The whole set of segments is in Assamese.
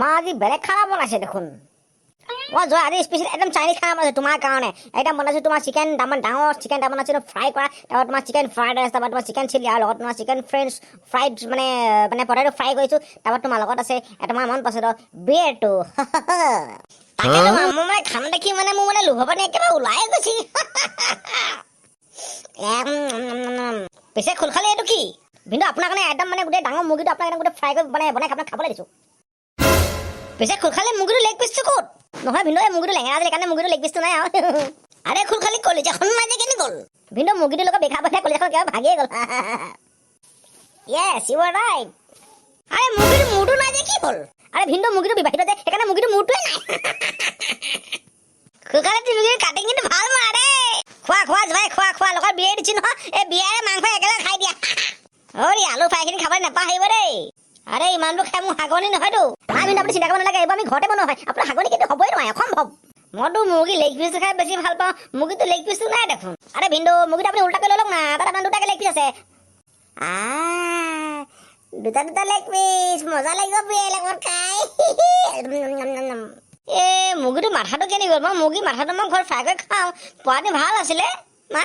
মা আজি বেলেগ খানা বনাইছে দেখোন। মই জয় আজি স্পেচিয়েল একদম চাইনিজ খানা বনাইছো তোমাৰ কাৰণে। একদম বনাইছো তোমাৰ চিকেন ডাঙৰ চিকেন এটা বনাইছো ফ্ৰাই কৰা, তাৰপৰা তোমাৰ চিকেন ফ্ৰাইড ৰাইচ, তাৰপৰা তোমাৰ চিকেন চিলি আৰু লগত তোমাৰ চিকেন ফ্ৰেঞ্চ ফ্ৰাইড মানে পটেটো ফ্ৰাই কৰিছো। তাৰপৰা তোমাৰ লগত আছে তোমাৰ মন পচন্দ বিয়েৰটো। তাকে তোমাৰ মোৰ মানে খানা দেখি মানে মোৰ মানে লোভৰ পানী একেবাৰে ওলাই গৈছে। পিছে খোলখালি এইটো কি? কিন্তু আপোনাৰ কাৰণে একদম মানে গোটেই ডাঙৰ মুৰ্গীটো আপোনাক একদম গোটেই ফ্ৰাই কৰি বনাই আপোনাক খাবলৈ দিছো। পিছে খোলখালি মুৰ্গীটো লেগ পিচটো ক'ত? নহয় ভিনদেউ এই মুৰ্গীটো লেঙেৰা আছিল সেইকাৰণে মুৰ্গীটো লেগ পিচটো নাই আৰু। আৰে খোলখালি কলিজাখন নাই যে কেনে গ'ল? ভিনদেউ মুৰ্গীটোৰ লগত দেখা পাই কলিজাখন কিবা ভাগিয়ে গ'ল। য়েছ ইউ আৰ ৰাইট। আৰে মুৰ্গীটো মূৰটো নাই যে কি হ'ল? আৰে ভিনদেউ মুৰ্গীটো বিবাহিত যে সেইকাৰণে মুৰ্গীটো মূৰটোৱে নাই। খোলখালি মুৰ্গীৰ কাটিং কিন্তু ভাল মাৰে। খোৱা জয় খোৱা লগত বিয়াৰ দিছি নহয়, এই বিয়াৰে মাংস একেলগে খাই দিয়া। অৰি আলু ফ্ৰাইখিনি খাবলৈ নাপাহৰিব দেই। আৰে ইমানটো খাই মোৰ হাগনি নহয়তো। কিন্তু আপুনি চিন্তা কৰিব নালাগে, এইবোৰ আমি ঘৰতে বনোৱা হয়। আপোনাৰ হাগনি কিন্তু হ'বই নোৱাৰে, অসম্ভৱ। মইতো মুৰ্গী লেগ পিচটো খাই বেছি ভাল পাওঁ, মুৰ্গীটো লেগ পিচটো নাই দেখোন। আৰে ভিনদেউ মুৰ্গীটো আপুনি উল্টাকৈ লৈ লওক না, তাত আপোনাৰ দুটাকে লেগ পিচ আছে। দুটা লেগ পিচ মজা লাগিব বিয়াৰ লগত খাই। এই মুৰ্গীটো মাথাটো কেনি গ'ল? মই মুৰ্গী মাথাটো মই ঘৰত ফ্ৰাই কৰি খাওঁ, পোৱাটো ভাল আছিলে মা।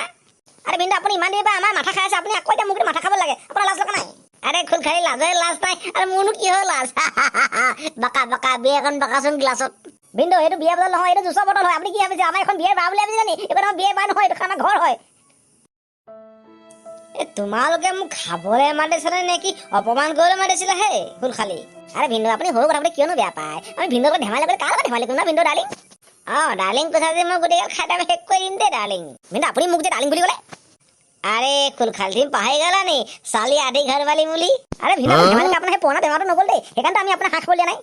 আৰে ভিনদেউ আপুনি ইমান দেৰি পৰা আমাৰ মাথা খাই আছে, আপুনি আকৌ এতিয়া মুৰ্গীটো মাথা খাব লাগে, আপোনাৰ লাজ লগা নাই? আৰে খোলখালি লাজে লাজ নাই, আৰু মোৰনো কি হ'ল লাজ? বাকা বিয়াখন বাকাচোন গ্লাছত। ভিনদেউ এইটো বিয়াৰ বটল নহয়, এইটো জুচৰ বটল হয়। আপুনি কি ভাবিছে আমাৰ এখন বিয়াৰ বাৰ বুলি ভাবিছে নি? এইখন আমাৰ বিয়াৰ বাৰ নহয়, এইটো আমাৰ ঘৰ হয়। তোমালোকে মোক খাবলৈ মাতিছিলে নেকি অপমান কৰিবলৈ মাতিছিলে হে খোলখালি? আৰে ভিনদেউ আপুনি সৰু কথা বুলি কিয়নো বেয়া পায়? আমি ভিনদেউৰ লগত ধেমালি কৰি কাৰ লগত ধেমালি কৰিম ন ভিনদেউ ডাৰ্লিং? ডাৰ্লিং কথা যে মই গোটেই খাই শেষ কৰি দিম দেই ডাৰ্লিং। ভিনদেউ আপুনি মোক যে ডাৰ্লিং বুলি ক'লে? আৰে খোলখালি তুমি পাহৰি গলা নি? ছোৱালী আধি ঘৰ বালি বুলি। আৰে ভিনদেউ ধেমালি আপোনাৰ সেই পুৰণা বেমাৰটো নগ'ল দেই, সেইকাৰণে আমি আপোনাক হাঁহ খাব দিয়া নাই।